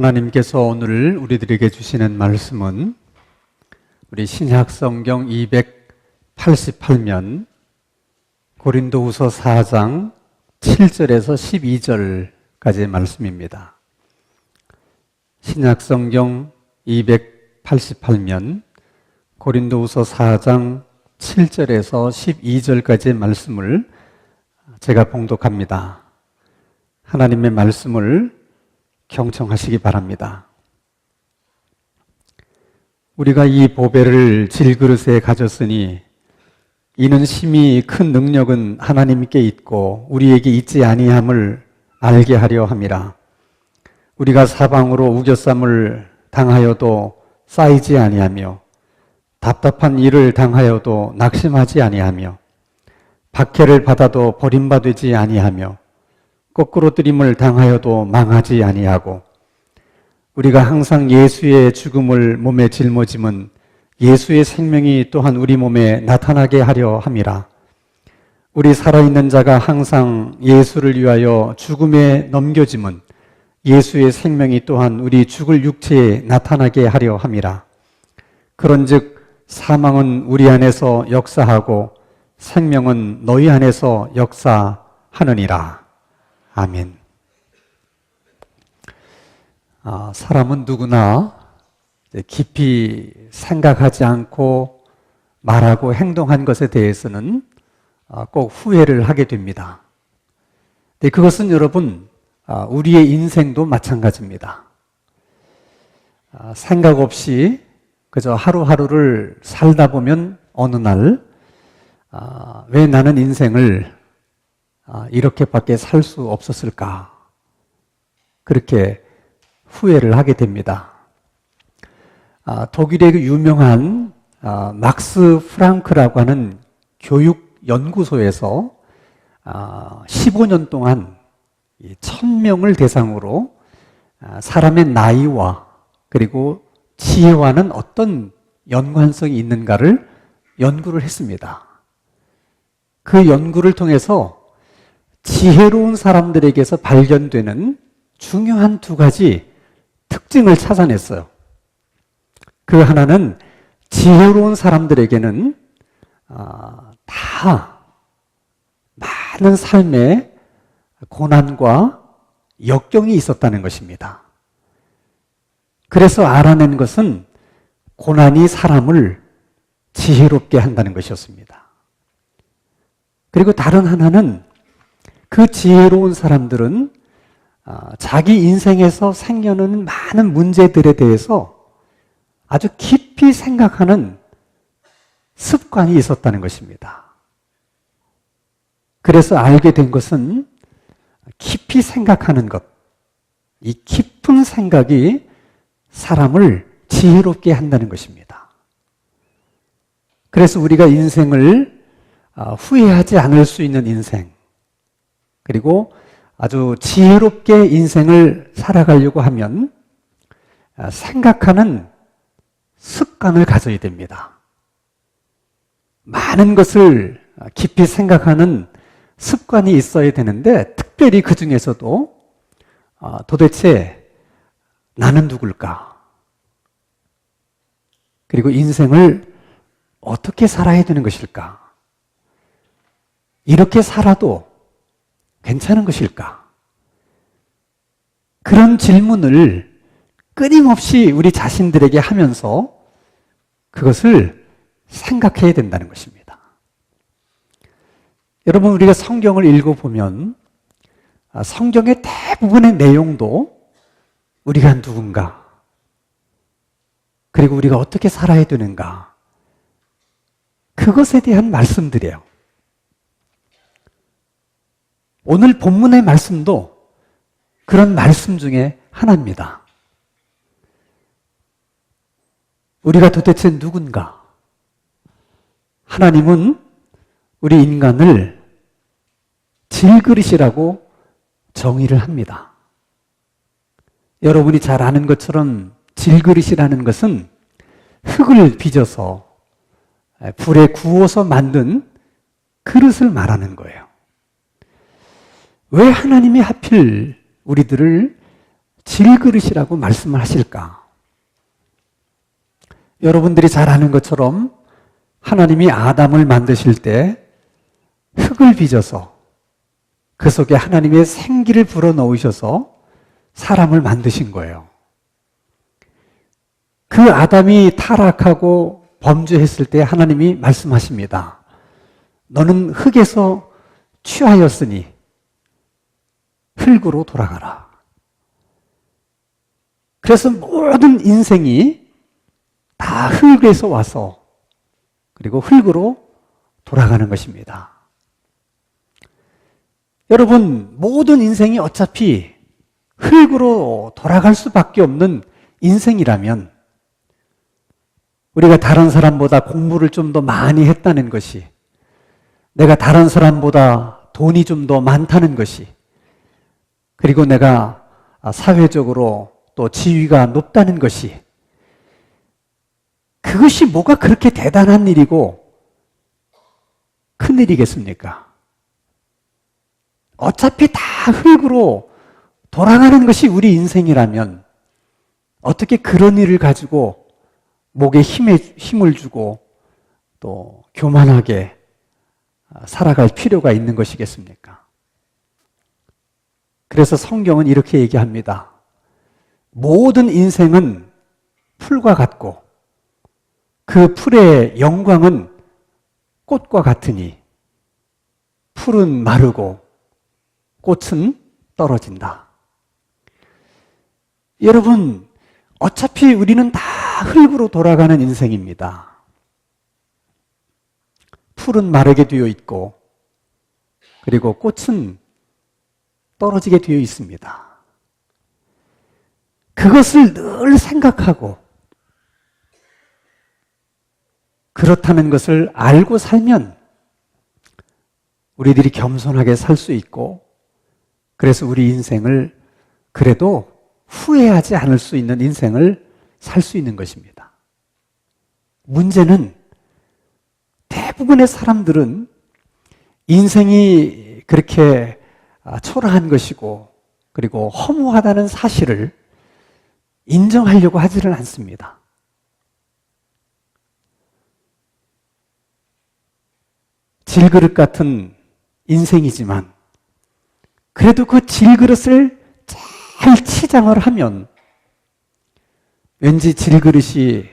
하나님께서 오늘 우리들에게 주시는 말씀은 우리 신약성경 288면 고린도후서 4장 7절에서 12절까지의 말씀입니다. 신약성경 288면 고린도후서 4장 7절에서 12절까지의 말씀을 제가 봉독합니다. 하나님의 말씀을 경청하시기 바랍니다. 우리가 이 보배를 질그릇에 가졌으니 이는 심히 큰 능력은 하나님께 있고 우리에게 있지 아니함을 알게 하려 함이라. 우리가 사방으로 우겨쌈을 당하여도 쌓이지 아니하며 답답한 일을 당하여도 낙심하지 아니하며 박해를 받아도 버림받지 아니하며 거꾸로뜨림을 당하여도 망하지 아니하고 우리가 항상 예수의 죽음을 몸에 짊어짐은 예수의 생명이 또한 우리 몸에 나타나게 하려 함이라. 우리 살아있는 자가 항상 예수를 위하여 죽음에 넘겨짐은 예수의 생명이 또한 우리 죽을 육체에 나타나게 하려 함이라. 그런즉 사망은 우리 안에서 역사하고 생명은 너희 안에서 역사하느니라. 아멘. 사람은 누구나 깊이 생각하지 않고 말하고 행동한 것에 대해서는 꼭 후회를 하게 됩니다. 그것은 여러분, 우리의 인생도 마찬가지입니다. 생각 없이 그저 하루하루를 살다 보면 어느 날, 왜 나는 인생을 이렇게밖에 살 수 없었을까? 그렇게 후회를 하게 됩니다. 독일의 그 유명한 막스 프랑크라고 하는 교육연구소에서 15년 동안 1000명을 대상으로 사람의 나이와 그리고 지혜와는 어떤 연관성이 있는가를 연구를 했습니다. 그 연구를 통해서 지혜로운 사람들에게서 발견되는 중요한 두 가지 특징을 찾아냈어요. 그 하나는 지혜로운 사람들에게는 다 많은 삶의 고난과 역경이 있었다는 것입니다. 그래서 알아낸 것은 고난이 사람을 지혜롭게 한다는 것이었습니다. 그리고 다른 하나는 그 지혜로운 사람들은 자기 인생에서 생겨나는 많은 문제들에 대해서 아주 깊이 생각하는 습관이 있었다는 것입니다. 그래서 알게 된 것은 깊이 생각하는 것, 이 깊은 생각이 사람을 지혜롭게 한다는 것입니다. 그래서 우리가 인생을 후회하지 않을 수 있는 인생, 그리고 아주 지혜롭게 인생을 살아가려고 하면 생각하는 습관을 가져야 됩니다. 많은 것을 깊이 생각하는 습관이 있어야 되는데 특별히 그 중에서도 도대체 나는 누굴까? 그리고 인생을 어떻게 살아야 되는 것일까? 이렇게 살아도 괜찮은 것일까? 그런 질문을 끊임없이 우리 자신들에게 하면서 그것을 생각해야 된다는 것입니다. 여러분, 우리가 성경을 읽어보면 성경의 대부분의 내용도 우리가 누군가, 그리고 우리가 어떻게 살아야 되는가, 그것에 대한 말씀들이에요. 오늘 본문의 말씀도 그런 말씀 중에 하나입니다. 우리가 도대체 누군가? 하나님은 우리 인간을 질그릇이라고 정의를 합니다. 여러분이 잘 아는 것처럼 질그릇이라는 것은 흙을 빚어서 불에 구워서 만든 그릇을 말하는 거예요. 왜 하나님이 하필 우리들을 질그릇이라고 말씀을 하실까? 여러분들이 잘 아는 것처럼 하나님이 아담을 만드실 때 흙을 빚어서 그 속에 하나님의 생기를 불어넣으셔서 사람을 만드신 거예요. 그 아담이 타락하고 범죄했을 때 하나님이 말씀하십니다. 너는 흙에서 취하였으니 흙으로 돌아가라. 그래서 모든 인생이 다 흙에서 와서 그리고 흙으로 돌아가는 것입니다. 여러분, 모든 인생이 어차피 흙으로 돌아갈 수밖에 없는 인생이라면 우리가 다른 사람보다 공부를 좀 더 많이 했다는 것이, 내가 다른 사람보다 돈이 좀 더 많다는 것이, 그리고 내가 사회적으로 또 지위가 높다는 것이, 그것이 뭐가 그렇게 대단한 일이고 큰 일이겠습니까? 어차피 다 흙으로 돌아가는 것이 우리 인생이라면 어떻게 그런 일을 가지고 목에 힘을 주고 또 교만하게 살아갈 필요가 있는 것이겠습니까? 그래서 성경은 이렇게 얘기합니다. 모든 인생은 풀과 같고 그 풀의 영광은 꽃과 같으니 풀은 마르고 꽃은 떨어진다. 여러분, 어차피 우리는 다 흙으로 돌아가는 인생입니다. 풀은 마르게 되어 있고 그리고 꽃은 떨어지게 되어 있습니다. 그것을 늘 생각하고 그렇다는 것을 알고 살면 우리들이 겸손하게 살 수 있고, 그래서 우리 인생을 그래도 후회하지 않을 수 있는 인생을 살 수 있는 것입니다. 문제는 대부분의 사람들은 인생이 그렇게 초라한 것이고 그리고 허무하다는 사실을 인정하려고 하지는 않습니다. 질그릇 같은 인생이지만 그래도 그 질그릇을 잘 치장을 하면 왠지 질그릇이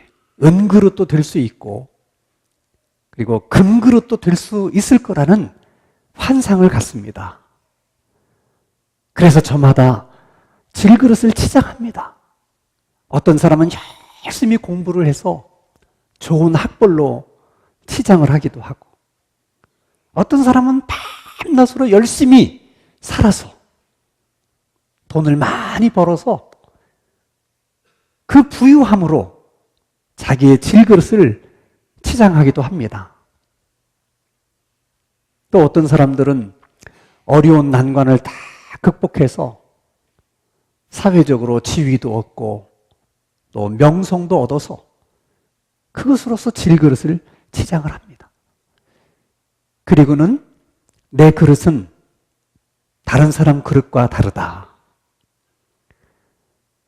은그릇도 될 수 있고 그리고 금그릇도 될 수 있을 거라는 환상을 갖습니다. 그래서 저마다 질그릇을 치장합니다. 어떤 사람은 열심히 공부를 해서 좋은 학벌로 치장을 하기도 하고, 어떤 사람은 밤낮으로 열심히 살아서 돈을 많이 벌어서 그 부유함으로 자기의 질그릇을 치장하기도 합니다. 또 어떤 사람들은 어려운 난관을 다 극복해서 사회적으로 지위도 얻고 또 명성도 얻어서 그것으로서 질그릇을 치장을 합니다. 그리고는 내 그릇은 다른 사람 그릇과 다르다.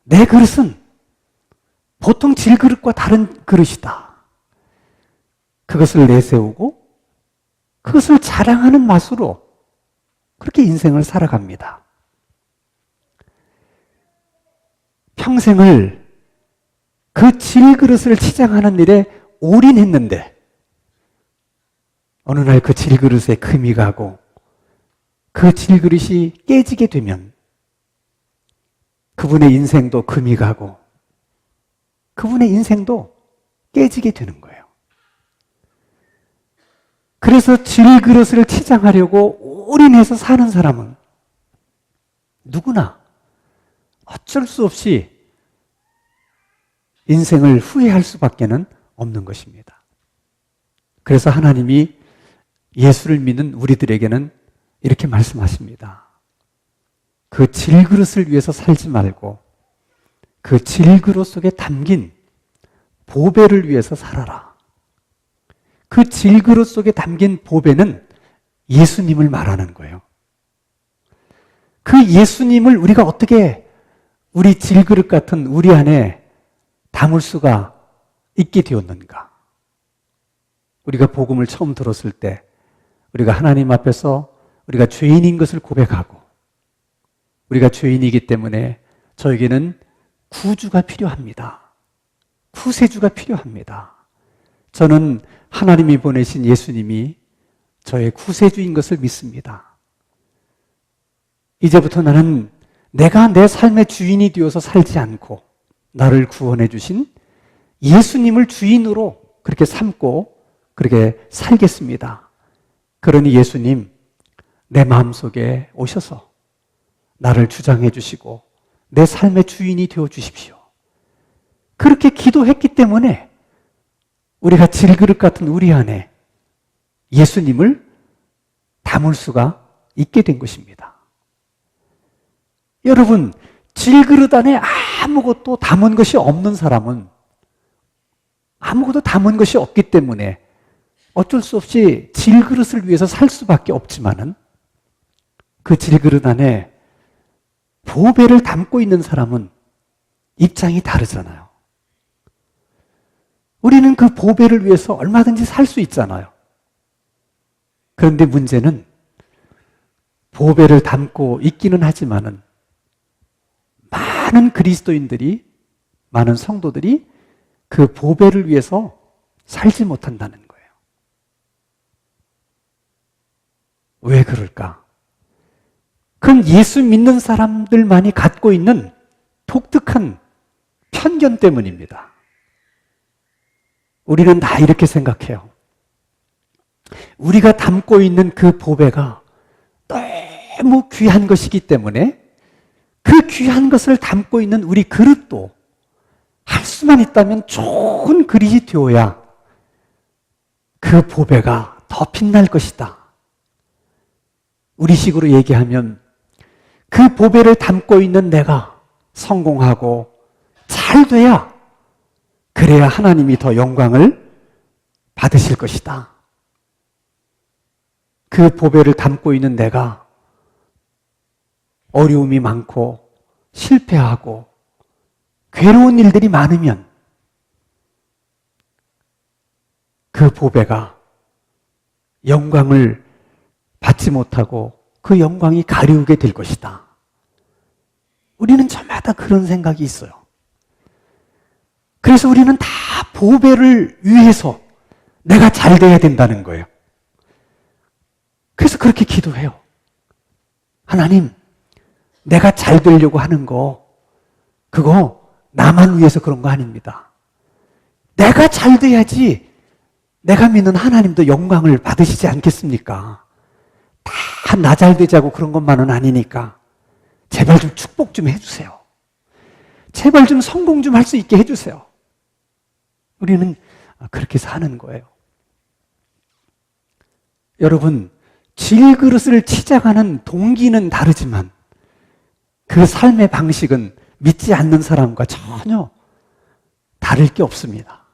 내 그릇은 보통 질그릇과 다른 그릇이다. 그것을 내세우고 그것을 자랑하는 맛으로 그렇게 인생을 살아갑니다. 평생을 그 질그릇을 치장하는 일에 올인했는데 어느 날 그 질그릇에 금이 가고 그 질그릇이 깨지게 되면 그분의 인생도 금이 가고 그분의 인생도 깨지게 되는 거예요. 그래서 질그릇을 치장하려고 올인해서 사는 사람은 누구나 어쩔 수 없이 인생을 후회할 수밖에는 없는 것입니다. 그래서 하나님이 예수를 믿는 우리들에게는 이렇게 말씀하십니다. 그 질그릇을 위해서 살지 말고 그 질그릇 속에 담긴 보배를 위해서 살아라. 그 질그릇 속에 담긴 보배는 예수님을 말하는 거예요. 그 예수님을 우리가 어떻게 우리 질그릇 같은 우리 안에 담을 수가 있게 되었는가? 우리가 복음을 처음 들었을 때 우리가 하나님 앞에서 우리가 죄인인 것을 고백하고 우리가 죄인이기 때문에 저에게는 구주가 필요합니다. 구세주가 필요합니다. 저는 하나님이 보내신 예수님이 저의 구세주인 것을 믿습니다. 이제부터 나는 내가 내 삶의 주인이 되어서 살지 않고 나를 구원해 주신 예수님을 주인으로 그렇게 삼고 그렇게 살겠습니다. 그러니 예수님, 내 마음속에 오셔서 나를 주장해 주시고 내 삶의 주인이 되어 주십시오. 그렇게 기도했기 때문에 우리가 질그릇 같은 우리 안에 예수님을 담을 수가 있게 된 것입니다. 여러분, 질그릇 안에 아무것도 담은 것이 없는 사람은 아무것도 담은 것이 없기 때문에 어쩔 수 없이 질그릇을 위해서 살 수밖에 없지만은 그 질그릇 안에 보배를 담고 있는 사람은 입장이 다르잖아요. 우리는 그 보배를 위해서 얼마든지 살 수 있잖아요. 그런데 문제는 보배를 담고 있기는 하지만은 많은 그리스도인들이, 많은 성도들이 그 보배를 위해서 살지 못한다는 거예요. 왜 그럴까? 그건 예수 믿는 사람들만이 갖고 있는 독특한 편견 때문입니다. 우리는 다 이렇게 생각해요. 우리가 담고 있는 그 보배가 너무 귀한 것이기 때문에 그 귀한 것을 담고 있는 우리 그릇도 할 수만 있다면 좋은 그릇이 되어야 그 보배가 더 빛날 것이다. 우리식으로 얘기하면 그 보배를 담고 있는 내가 성공하고 잘 돼야 그래야 하나님이 더 영광을 받으실 것이다. 그 보배를 담고 있는 내가 어려움이 많고 실패하고 괴로운 일들이 많으면 그 보배가 영광을 받지 못하고 그 영광이 가리우게 될 것이다. 우리는 저마다 그런 생각이 있어요. 그래서 우리는 다 보배를 위해서 내가 잘 돼야 된다는 거예요. 그래서 그렇게 기도해요. 하나님, 내가 잘 되려고 하는 거, 그거 나만 위해서 그런 거 아닙니다. 내가 잘 돼야지 내가 믿는 하나님도 영광을 받으시지 않겠습니까? 다 나 잘 되자고 그런 것만은 아니니까 제발 좀 축복 좀 해주세요. 제발 좀 성공 좀 할 수 있게 해주세요. 우리는 그렇게 사는 거예요. 여러분, 질그릇을 치장하는 동기는 다르지만 그 삶의 방식은 믿지 않는 사람과 전혀 다를 게 없습니다.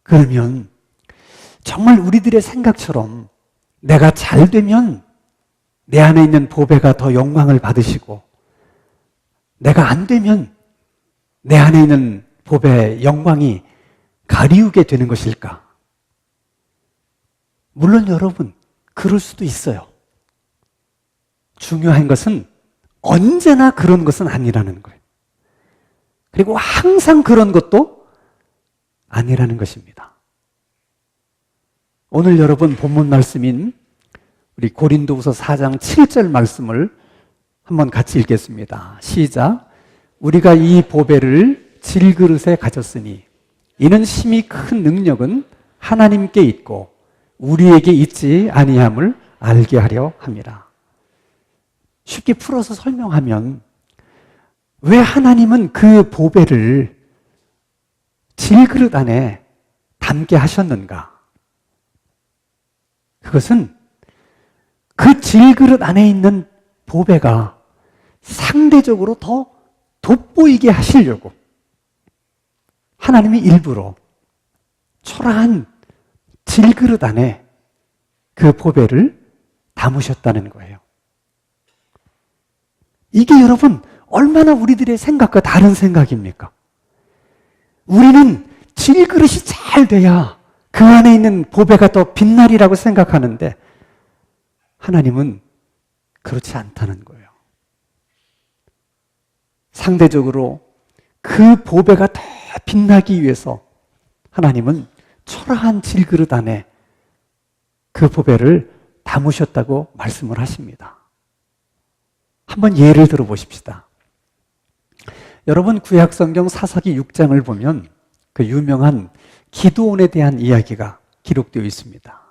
그러면 정말 우리들의 생각처럼 내가 잘 되면 내 안에 있는 보배가 더 영광을 받으시고 내가 안 되면 내 안에 있는 보배의 영광이 가리우게 되는 것일까? 물론 여러분, 그럴 수도 있어요. 중요한 것은 언제나 그런 것은 아니라는 거예요. 그리고 항상 그런 것도 아니라는 것입니다. 오늘 여러분 본문 말씀인 우리 고린도후서 4장 7절 말씀을 한번 같이 읽겠습니다. 시작. 우리가 이 보배를 질그릇에 가졌으니 이는 심히 큰 능력은 하나님께 있고 우리에게 있지 아니함을 알게 하려 함이라. 쉽게 풀어서 설명하면 왜 하나님은 그 보배를 질그릇 안에 담게 하셨는가? 그것은 그 질그릇 안에 있는 보배가 상대적으로 더 돋보이게 하시려고 하나님이 일부러 초라한 질그릇 안에 그 보배를 담으셨다는 거예요. 이게 여러분 얼마나 우리들의 생각과 다른 생각입니까? 우리는 질그릇이 잘 돼야 그 안에 있는 보배가 더 빛나리라고 생각하는데 하나님은 그렇지 않다는 거예요. 상대적으로 그 보배가 더 빛나기 위해서 하나님은 초라한 질그릇 안에 그 보배를 담으셨다고 말씀을 하십니다. 한번 예를 들어 보십시다. 여러분 구약성경 사사기 6장을 보면 그 유명한 기드온에 대한 이야기가 기록되어 있습니다.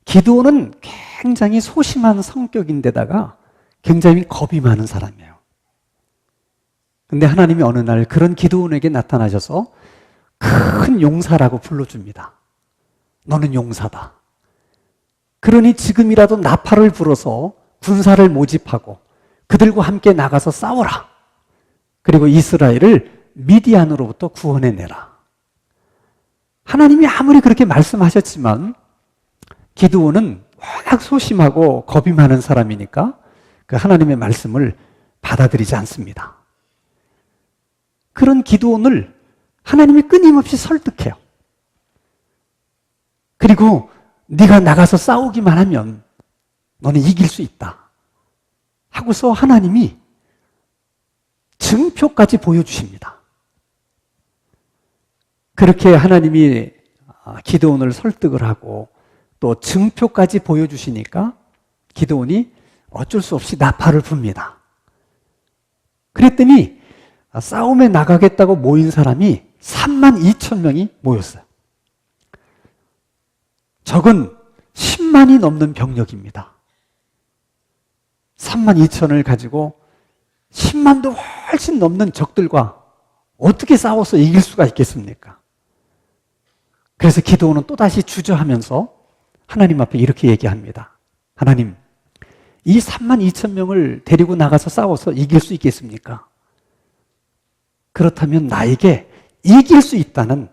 기드온은 굉장히 소심한 성격인데다가 굉장히 겁이 많은 사람이에요. 근데 하나님이 어느 날 그런 기드온에게 나타나셔서 큰 용사라고 불러줍니다. 너는 용사다. 그러니 지금이라도 나팔을 불어서 군사를 모집하고 그들과 함께 나가서 싸워라. 그리고 이스라엘을 미디안으로부터 구원해내라. 하나님이 아무리 그렇게 말씀하셨지만 기드온은 워낙 소심하고 겁이 많은 사람이니까 그 하나님의 말씀을 받아들이지 않습니다. 그런 기드온을 하나님이 끊임없이 설득해요. 그리고 네가 나가서 싸우기만 하면 너는 이길 수 있다 하고서 하나님이 증표까지 보여주십니다. 그렇게 하나님이 기드온을 설득을 하고 또 증표까지 보여주시니까 기드온이 어쩔 수 없이 나팔을 붑니다. 그랬더니 싸움에 나가겠다고 모인 사람이 32,000명이 모였어요. 적은 10만이 넘는 병력입니다. 32,000을 가지고 10만도 훨씬 넘는 적들과 어떻게 싸워서 이길 수가 있겠습니까? 그래서 기드온은 또다시 주저하면서 하나님 앞에 이렇게 얘기합니다. 하나님, 이 32,000명을 데리고 나가서 싸워서 이길 수 있겠습니까? 그렇다면 나에게 이길 수 있다는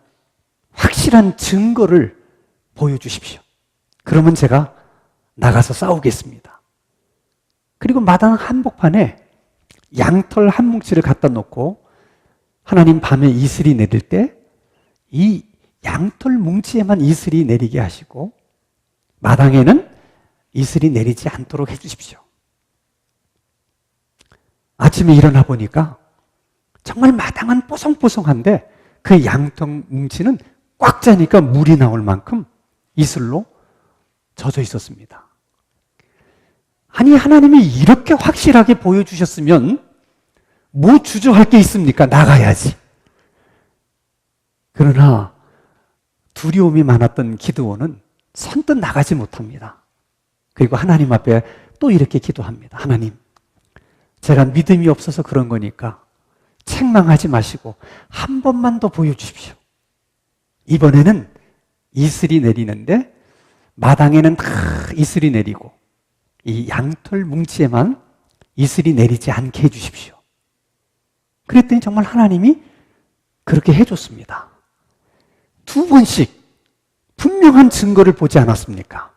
확실한 증거를 보여주십시오. 그러면 제가 나가서 싸우겠습니다. 그리고 마당 한복판에 양털 한 뭉치를 갖다 놓고 하나님 밤에 이슬이 내릴 때 이 양털 뭉치에만 이슬이 내리게 하시고 마당에는 이슬이 내리지 않도록 해주십시오. 아침에 일어나 보니까 정말 마당은 뽀송뽀송한데 그 양털 뭉치는 꽉 차니까 물이 나올 만큼 이슬로 젖어 있었습니다. 아니 하나님이 이렇게 확실하게 보여주셨으면 뭐 주저할 게 있습니까? 나가야지. 그러나 두려움이 많았던 기드온은 선뜻 나가지 못합니다. 그리고 하나님 앞에 또 이렇게 기도합니다. 하나님, 제가 믿음이 없어서 그런 거니까 책망하지 마시고 한 번만 더 보여주십시오. 이번에는 이슬이 내리는데 마당에는 다 이슬이 내리고 이 양털 뭉치에만 이슬이 내리지 않게 해주십시오. 그랬더니 정말 하나님이 그렇게 해줬습니다. 2번씩 분명한 증거를 보지 않았습니까?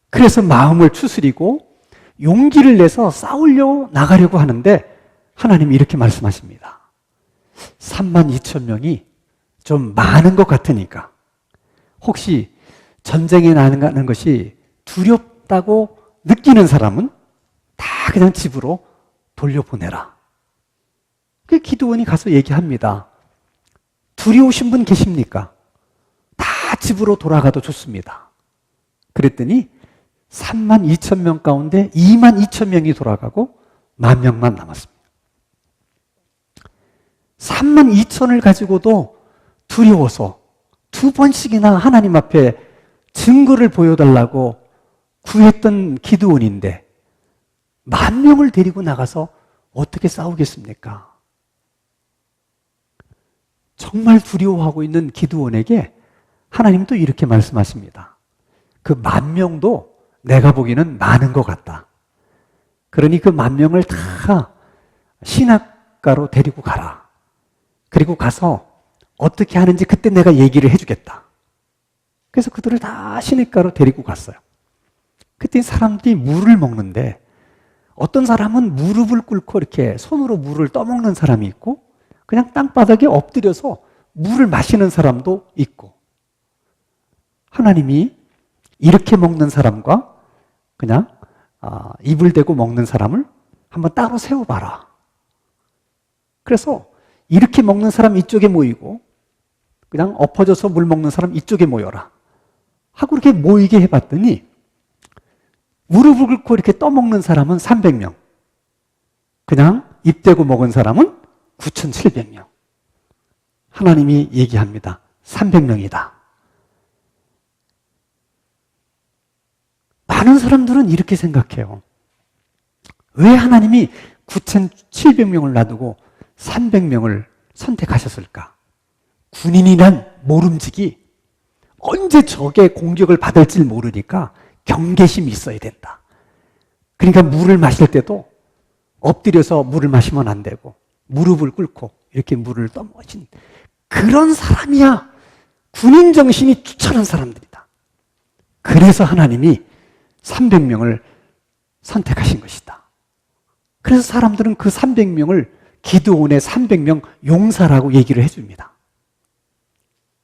그래서 마음을 추스리고 용기를 내서 싸우려 나가려고 하는데 하나님이 이렇게 말씀하십니다. 32,000명이 좀 많은 것 같으니까 혹시 전쟁에 나가는 것이 두렵다고 느끼는 사람은 다 그냥 집으로 돌려보내라. 그 기드온이 가서 얘기합니다. 두려우신 분 계십니까? 다 집으로 돌아가도 좋습니다. 그랬더니 32,000명 가운데 22,000명이 돌아가고 10,000명만 남았습니다. 32,000을 가지고도 두려워서 2번씩이나 하나님 앞에 증거를 보여달라고 구했던 기드온인데 10,000명을 데리고 나가서 어떻게 싸우겠습니까? 정말 두려워하고 있는 기드온에게 하나님도 이렇게 말씀하십니다. 그 10,000명도 내가 보기에는 많은 것 같다. 그러니 그 10,000명을 다 신학가로 데리고 가라. 그리고 가서 어떻게 하는지 그때 내가 얘기를 해주겠다. 그래서 그들을 다 시냇가로 데리고 갔어요. 그때 사람들이 물을 먹는데 어떤 사람은 무릎을 꿇고 이렇게 손으로 물을 떠먹는 사람이 있고 그냥 땅바닥에 엎드려서 물을 마시는 사람도 있고 하나님이 이렇게 먹는 사람과 그냥 입을 대고 먹는 사람을 한번 따로 세워봐라. 그래서 이렇게 먹는 사람 이쪽에 모이고 그냥 엎어져서 물 먹는 사람 이쪽에 모여라 하고 이렇게 모이게 해봤더니 무릎을 꿇고 이렇게 떠먹는 사람은 300명, 그냥 입 대고 먹은 사람은 9,700명. 하나님이 얘기합니다. 300명이다. 많은 사람들은 이렇게 생각해요. 왜 하나님이 9,700명을 놔두고 300명을 선택하셨을까? 군인이란 모름지기 언제 적의 공격을 받을지 모르니까 경계심이 있어야 된다. 그러니까 물을 마실 때도 엎드려서 물을 마시면 안 되고 무릎을 꿇고 이렇게 물을 떠먹인 그런 사람이야 군인 정신이 투철한 사람들이다. 그래서 하나님이 300명을 선택하신 것이다. 그래서 사람들은 그 300명을 기드온의 300명 용사라고 얘기를 해줍니다.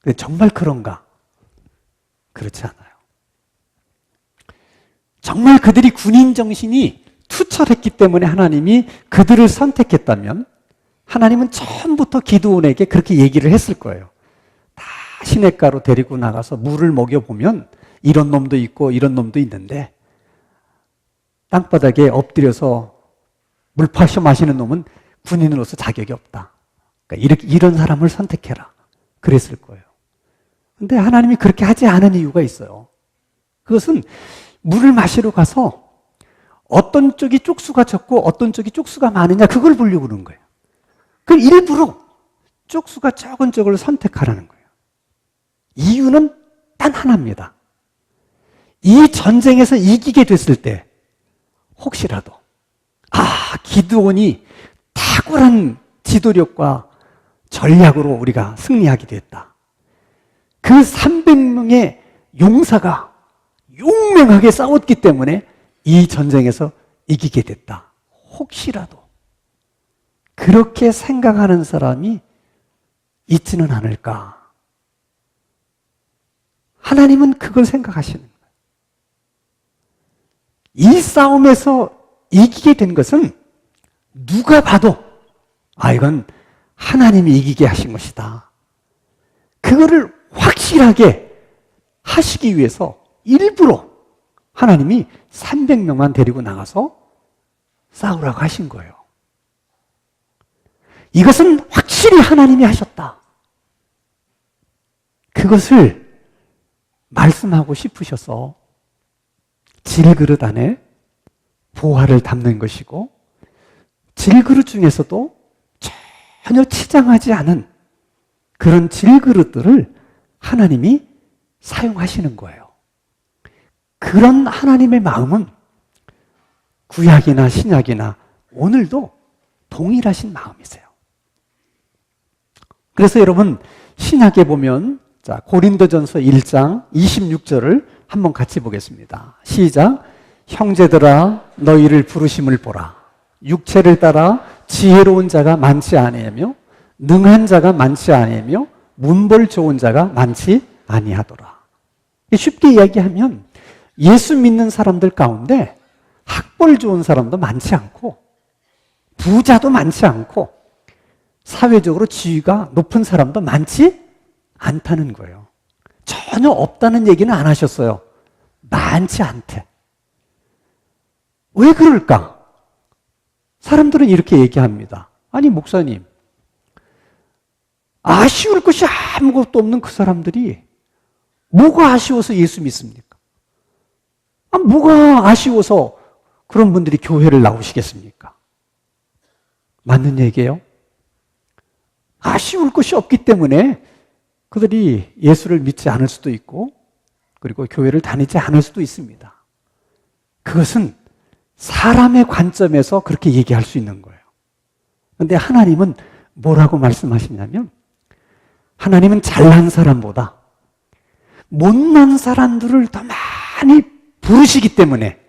근데 정말 그런가? 그렇지 않아요. 정말 그들이 군인 정신이 투철했기 때문에 하나님이 그들을 선택했다면 하나님은 처음부터 기드온에게 그렇게 얘기를 했을 거예요. 다 시냇가로 데리고 나가서 물을 먹여보면 이런 놈도 있고 이런 놈도 있는데 땅바닥에 엎드려서 물 파셔 마시는 놈은 군인으로서 자격이 없다. 그러니까 이런 사람을 선택해라. 그랬을 거예요. 근데 하나님이 그렇게 하지 않은 이유가 있어요. 그것은 물을 마시러 가서 어떤 쪽이 쪽수가 적고 어떤 쪽이 쪽수가 많으냐 그걸 보려고 그러는 거예요. 그 일부러 쪽수가 적은 쪽을 선택하라는 거예요. 이유는 단 하나입니다. 이 전쟁에서 이기게 됐을 때 혹시라도 기드온이 탁월한 지도력과 전략으로 우리가 승리하게 됐다. 그 300명의 용사가 용맹하게 싸웠기 때문에 이 전쟁에서 이기게 됐다. 혹시라도 그렇게 생각하는 사람이 있지는 않을까? 하나님은 그걸 생각하시는 거예요. 이 싸움에서 이기게 된 것은 누가 봐도 이건 하나님이 이기게 하신 것이다. 그거를 확실하게 하시기 위해서 일부러 하나님이 300명만 데리고 나가서 싸우라고 하신 거예요. 이것은 확실히 하나님이 하셨다. 그것을 말씀하고 싶으셔서 질그릇 안에 보화를 담는 것이고 질그릇 중에서도 전혀 치장하지 않은 그런 질그릇들을 하나님이 사용하시는 거예요. 그런 하나님의 마음은 구약이나 신약이나 오늘도 동일하신 마음이세요. 그래서 여러분 신약에 보면 고린도전서 1장 26절을 한번 같이 보겠습니다. 시작. 형제들아 너희를 부르심을 보라. 육체를 따라 지혜로운 자가 많지 아니하며 능한 자가 많지 아니하며 문벌 좋은 자가 많지 아니하더라. 쉽게 이야기하면 예수 믿는 사람들 가운데 학벌 좋은 사람도 많지 않고 부자도 많지 않고 사회적으로 지위가 높은 사람도 많지 않다는 거예요. 전혀 없다는 얘기는 안 하셨어요. 많지 않대. 왜 그럴까? 사람들은 이렇게 얘기합니다. 아니 목사님, 아쉬울 것이 아무것도 없는 그 사람들이 뭐가 아쉬워서 예수 믿습니까? 뭐가 아쉬워서 그런 분들이 교회를 나오시겠습니까? 맞는 얘기예요? 아쉬울 것이 없기 때문에 그들이 예수를 믿지 않을 수도 있고 그리고 교회를 다니지 않을 수도 있습니다. 그것은 사람의 관점에서 그렇게 얘기할 수 있는 거예요. 그런데 하나님은 뭐라고 말씀하시냐면 하나님은 잘난 사람보다 못난 사람들을 더 많이 부르시기 때문에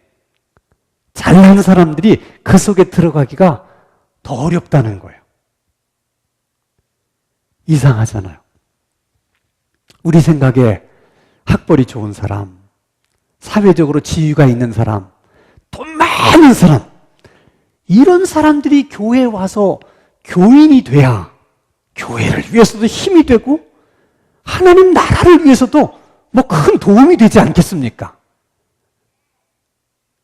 잘난 사람들이 그 속에 들어가기가 더 어렵다는 거예요. 이상하잖아요. 우리 생각에 학벌이 좋은 사람, 사회적으로 지위가 있는 사람, 돈 많은 사람, 이런 사람들이 교회에 와서 교인이 돼야 교회를 위해서도 힘이 되고 하나님 나라를 위해서도 뭐 큰 도움이 되지 않겠습니까?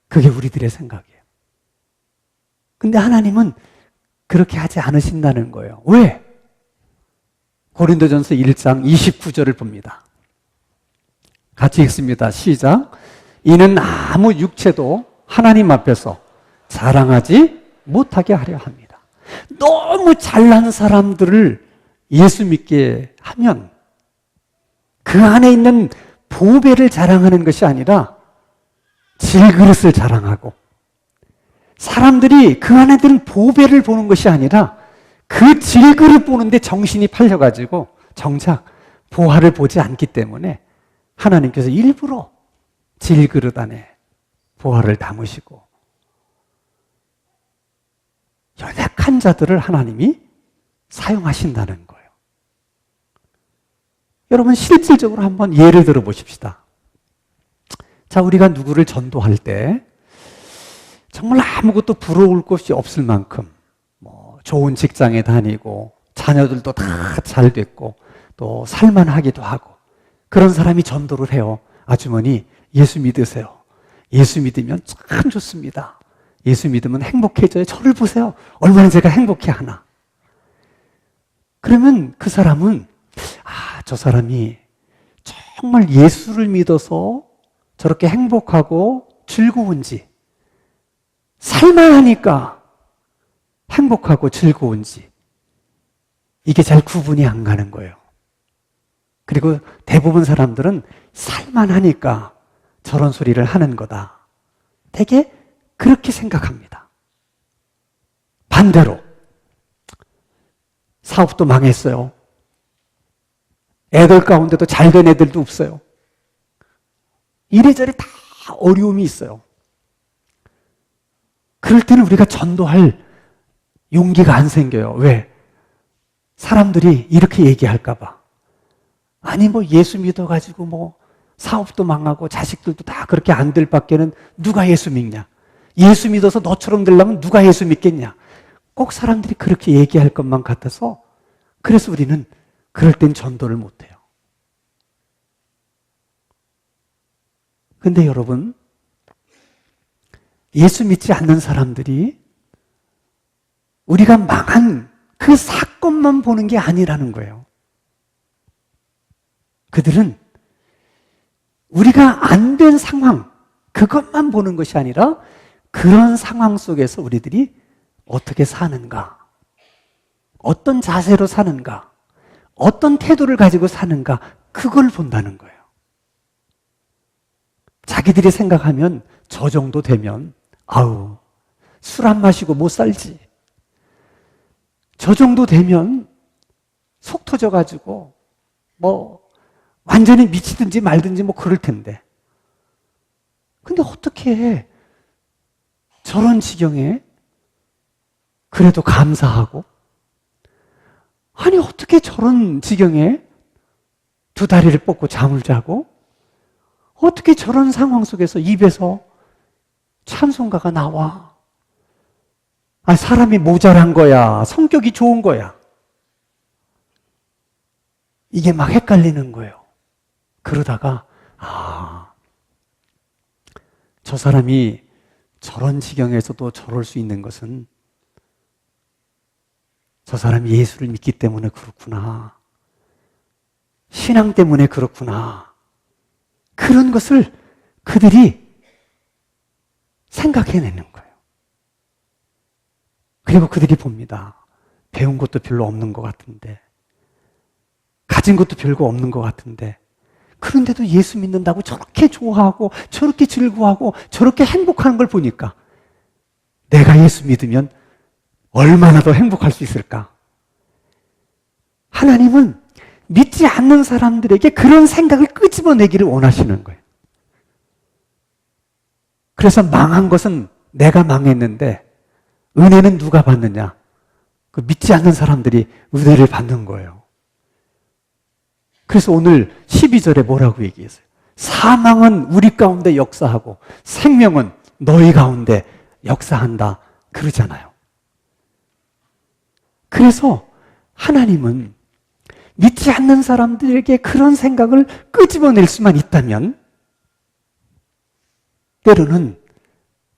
그게 우리들의 생각이에요. 근데 하나님은 그렇게 하지 않으신다는 거예요. 왜? 고린도전서 1장 29절을 봅니다. 같이 읽습니다. 시작. 이는 아무 육체도 하나님 앞에서 자랑하지 못하게 하려 합니다. 너무 잘난 사람들을 예수 믿게 하면 그 안에 있는 보배를 자랑하는 것이 아니라 질그릇을 자랑하고, 사람들이 그 안에 든 보배를 보는 것이 아니라 그 질그릇 보는데 정신이 팔려가지고 정작 보화를 보지 않기 때문에 하나님께서 일부러 질그릇 안에 보화를 담으시고 연약한 자들을 하나님이 사용하신다는 거예요. 여러분, 실질적으로 한번 예를 들어 보십시다. 자, 우리가 누구를 전도할 때 정말 아무것도 부러울 것이 없을 만큼 뭐 좋은 직장에 다니고 자녀들도 다 잘 됐고 또 살만하기도 하고 그런 사람이 전도를 해요. 아주머니, 예수 믿으세요. 예수 믿으면 참 좋습니다. 예수 믿으면 행복해져요. 저를 보세요. 얼마나 제가 행복해하나. 그러면 그 사람은 저 사람이 정말 예수를 믿어서 저렇게 행복하고 즐거운지, 살만하니까 행복하고 즐거운지 이게 잘 구분이 안 가는 거예요. 그리고 대부분 사람들은 살만하니까 저런 소리를 하는 거다. 되게 그렇게 생각합니다. 반대로 사업도 망했어요. 애들 가운데도 잘된 애들도 없어요. 이래저래 다 어려움이 있어요. 그럴 때는 우리가 전도할 용기가 안 생겨요. 왜? 사람들이 이렇게 얘기할까 봐. 아니 뭐 예수 믿어가지고 뭐 사업도 망하고 자식들도 다 그렇게 안 될 밖에는 누가 예수 믿냐? 예수 믿어서 너처럼 되려면 누가 예수 믿겠냐? 꼭 사람들이 그렇게 얘기할 것만 같아서, 그래서 우리는 그럴 땐 전도를 못해요. 근데 여러분, 예수 믿지 않는 사람들이 우리가 망한 그 사건만 보는 게 아니라는 거예요. 그들은 우리가 안 된 상황, 그것만 보는 것이 아니라 그런 상황 속에서 우리들이 어떻게 사는가, 어떤 자세로 사는가, 어떤 태도를 가지고 사는가, 그걸 본다는 거예요. 자기들이 생각하면 저 정도 되면 아우, 술 안 마시고 못 살지. 저 정도 되면 속 터져가지고 뭐 완전히 미치든지 말든지 뭐 그럴 텐데. 근데 어떻게 저런 지경에 그래도 감사하고, 아니 어떻게 저런 지경에 두 다리를 뻗고 잠을 자고, 어떻게 저런 상황 속에서 입에서 찬송가가 나와. 사람이 모자란 거야, 성격이 좋은 거야, 이게 막 헷갈리는 거예요. 그러다가 저 사람이 저런 지경에서도 저럴 수 있는 것은 저 사람이 예수를 믿기 때문에 그렇구나, 신앙 때문에 그렇구나, 그런 것을 그들이 생각해내는 거예요. 그리고 그들이 봅니다. 배운 것도 별로 없는 것 같은데, 가진 것도 별거 없는 것 같은데, 그런데도 예수 믿는다고 저렇게 좋아하고 저렇게 즐거워하고 저렇게 행복하는 걸 보니까 내가 예수 믿으면 얼마나 더 행복할 수 있을까? 하나님은 믿지 않는 사람들에게 그런 생각을 끄집어내기를 원하시는 거예요. 그래서 망한 것은 내가 망했는데 은혜는 누가 받느냐? 그 믿지 않는 사람들이 은혜를 받는 거예요. 그래서 오늘 12절에 뭐라고 얘기했어요? 사망은 우리 가운데 역사하고 생명은 너희 가운데 역사한다 그러잖아요. 그래서 하나님은 믿지 않는 사람들에게 그런 생각을 끄집어낼 수만 있다면 때로는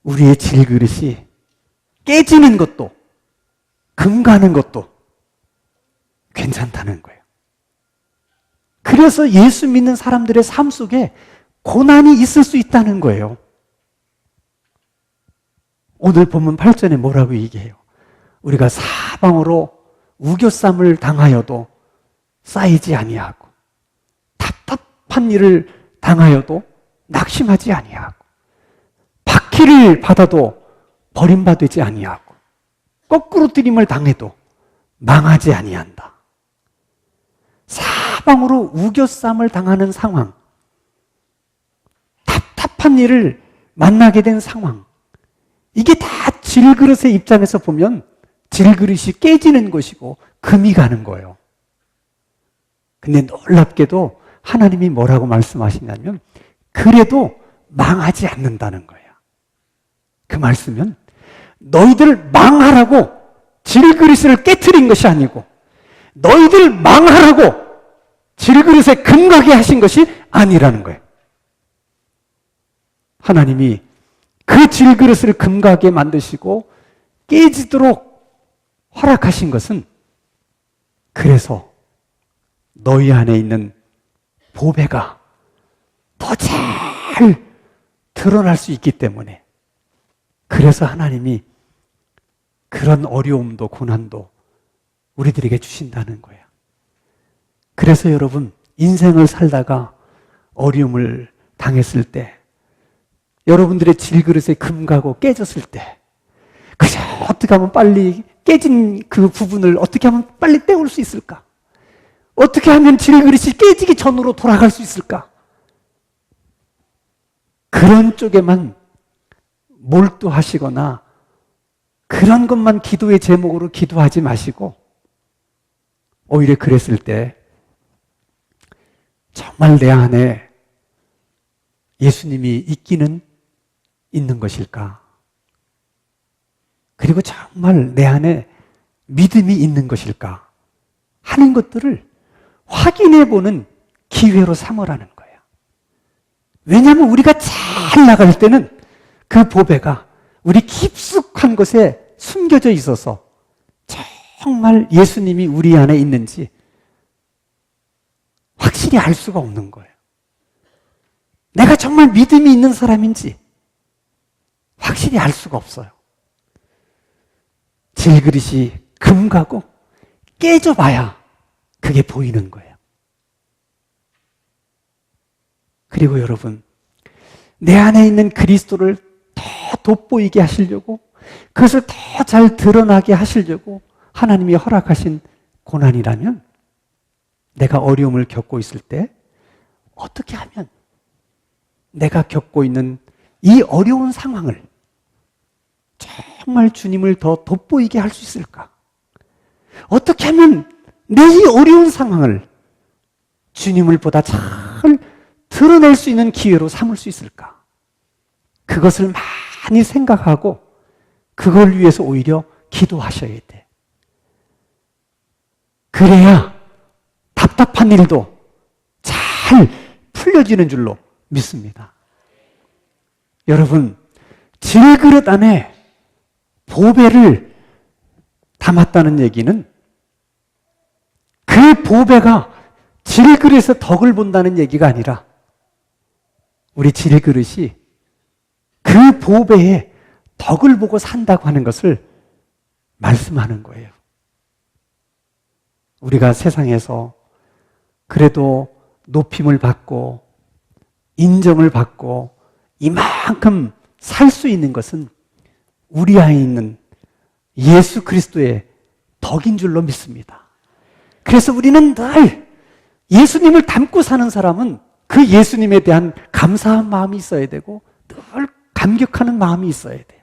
우리의 질그릇이 깨지는 것도 금가는 것도 괜찮다는 거예요. 그래서 예수 믿는 사람들의 삶 속에 고난이 있을 수 있다는 거예요. 오늘 본문 8절에 뭐라고 얘기해요? 우리가 사방으로 우겨쌈을 당하여도 쌓이지 아니하고 답답한 일을 당하여도 낙심하지 아니하고 박해를 받아도 버림받지 아니하고 거꾸로 뜨림을 당해도 망하지 아니한다. 사방으로 우겨쌈을 당하는 상황, 답답한 일을 만나게 된 상황, 이게 다 질그릇의 입장에서 보면 질그릇이 깨지는 것이고 금이 가는 거예요. 근데 놀랍게도 하나님이 뭐라고 말씀하시냐면 그래도 망하지 않는다는 거예요. 그 말씀은 너희들 망하라고 질그릇을 깨트린 것이 아니고 너희들 망하라고 질그릇에 금가게 하신 것이 아니라는 거예요. 하나님이 그 질그릇을 금가게 만드시고 깨지도록 허락하신 것은 그래서 너희 안에 있는 보배가 더 잘 드러날 수 있기 때문에 그래서 하나님이 그런 어려움도 고난도 우리들에게 주신다는 거예요. 그래서 여러분 인생을 살다가 어려움을 당했을 때 여러분들의 질그릇에 금가고 깨졌을 때 그저 어떻게 하면 빨리 깨진 그 부분을 어떻게 하면 빨리 떼올 수 있을까? 어떻게 하면 질그릇이 깨지기 전으로 돌아갈 수 있을까? 그런 쪽에만 몰두하시거나 그런 것만 기도의 제목으로 기도하지 마시고 오히려 그랬을 때 정말 내 안에 예수님이 있기는 있는 것일까? 그리고 정말 내 안에 믿음이 있는 것일까? 하는 것들을 확인해 보는 기회로 삼으라는 거예요. 왜냐하면 우리가 잘 나갈 때는 그 보배가 우리 깊숙한 곳에 숨겨져 있어서 정말 예수님이 우리 안에 있는지 확실히 알 수가 없는 거예요. 내가 정말 믿음이 있는 사람인지 확실히 알 수가 없어요. 질그릇이 금가고 깨져봐야 그게 보이는 거예요. 그리고 여러분, 내 안에 있는 그리스도를 더 돋보이게 하시려고 그것을 더 잘 드러나게 하시려고 하나님이 허락하신 고난이라면 내가 어려움을 겪고 있을 때 어떻게 하면 내가 겪고 있는 이 어려운 상황을 정말 주님을 더 돋보이게 할 수 있을까? 어떻게 하면 내 이 어려운 상황을 주님을 보다 잘 드러낼 수 있는 기회로 삼을 수 있을까? 그것을 많이 생각하고 그걸 위해서 오히려 기도하셔야 돼. 그래야 답답한 일도 잘 풀려지는 줄로 믿습니다. 여러분, 질그릇 안에 보배를 담았다는 얘기는 그 보배가 질그릇에서 덕을 본다는 얘기가 아니라 우리 질그릇이 그 보배에 덕을 보고 산다고 하는 것을 말씀하는 거예요. 우리가 세상에서 그래도 높임을 받고 인정을 받고 이만큼 살 수 있는 것은 우리 안에 있는 예수 그리스도의 덕인 줄로 믿습니다. 그래서 우리는 늘 예수님을 닮고 사는 사람은 그 예수님에 대한 감사한 마음이 있어야 되고 늘 감격하는 마음이 있어야 돼요.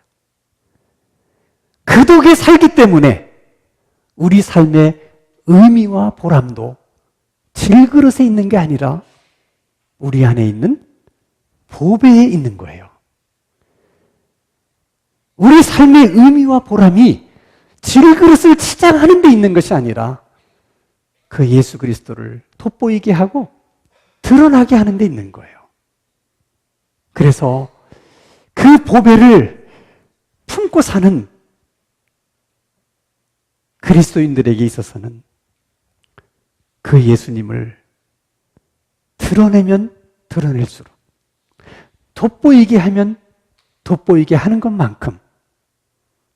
그 덕에 살기 때문에 우리 삶의 의미와 보람도 질그릇에 있는 게 아니라 우리 안에 있는 보배에 있는 거예요. 우리 삶의 의미와 보람이 질그릇을 치장하는 데 있는 것이 아니라 그 예수 그리스도를 돋보이게 하고 드러나게 하는 데 있는 거예요. 그래서 그 보배를 품고 사는 그리스도인들에게 있어서는 그 예수님을 드러내면 드러낼수록, 돋보이게 하면 돋보이게 하는 것만큼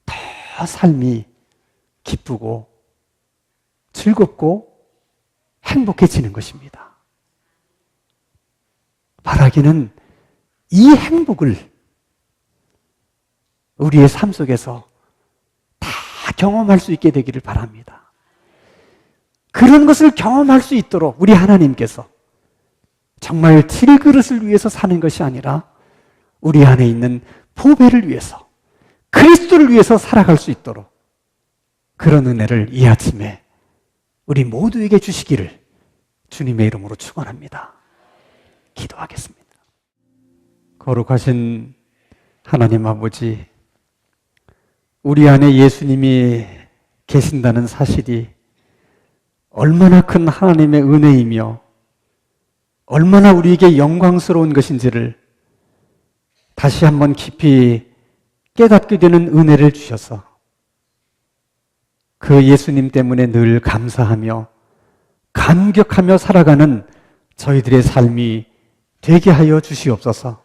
더 삶이 기쁘고 즐겁고 행복해지는 것입니다. 바라기는 이 행복을 우리의 삶 속에서 다 경험할 수 있게 되기를 바랍니다. 그런 것을 경험할 수 있도록 우리 하나님께서 정말 질그릇을 위해서 사는 것이 아니라 우리 안에 있는 보배를 위해서, 그리스도를 위해서 살아갈 수 있도록 그런 은혜를 이 아침에 우리 모두에게 주시기를 주님의 이름으로 축원합니다. 기도하겠습니다. 거룩하신 하나님 아버지, 우리 안에 예수님이 계신다는 사실이 얼마나 큰 하나님의 은혜이며 얼마나 우리에게 영광스러운 것인지를 다시 한번 깊이 깨닫게 되는 은혜를 주셔서 그 예수님 때문에 늘 감사하며 감격하며 살아가는 저희들의 삶이 되게 하여 주시옵소서.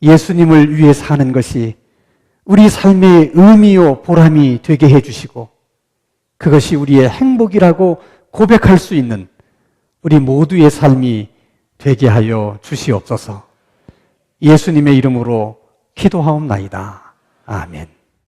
예수님을 위해 사는 것이 우리 삶의 의미요 보람이 되게 해주시고 그것이 우리의 행복이라고 고백할 수 있는 우리 모두의 삶이 되게 하여 주시옵소서. 예수님의 이름으로 기도하옵나이다. 아멘.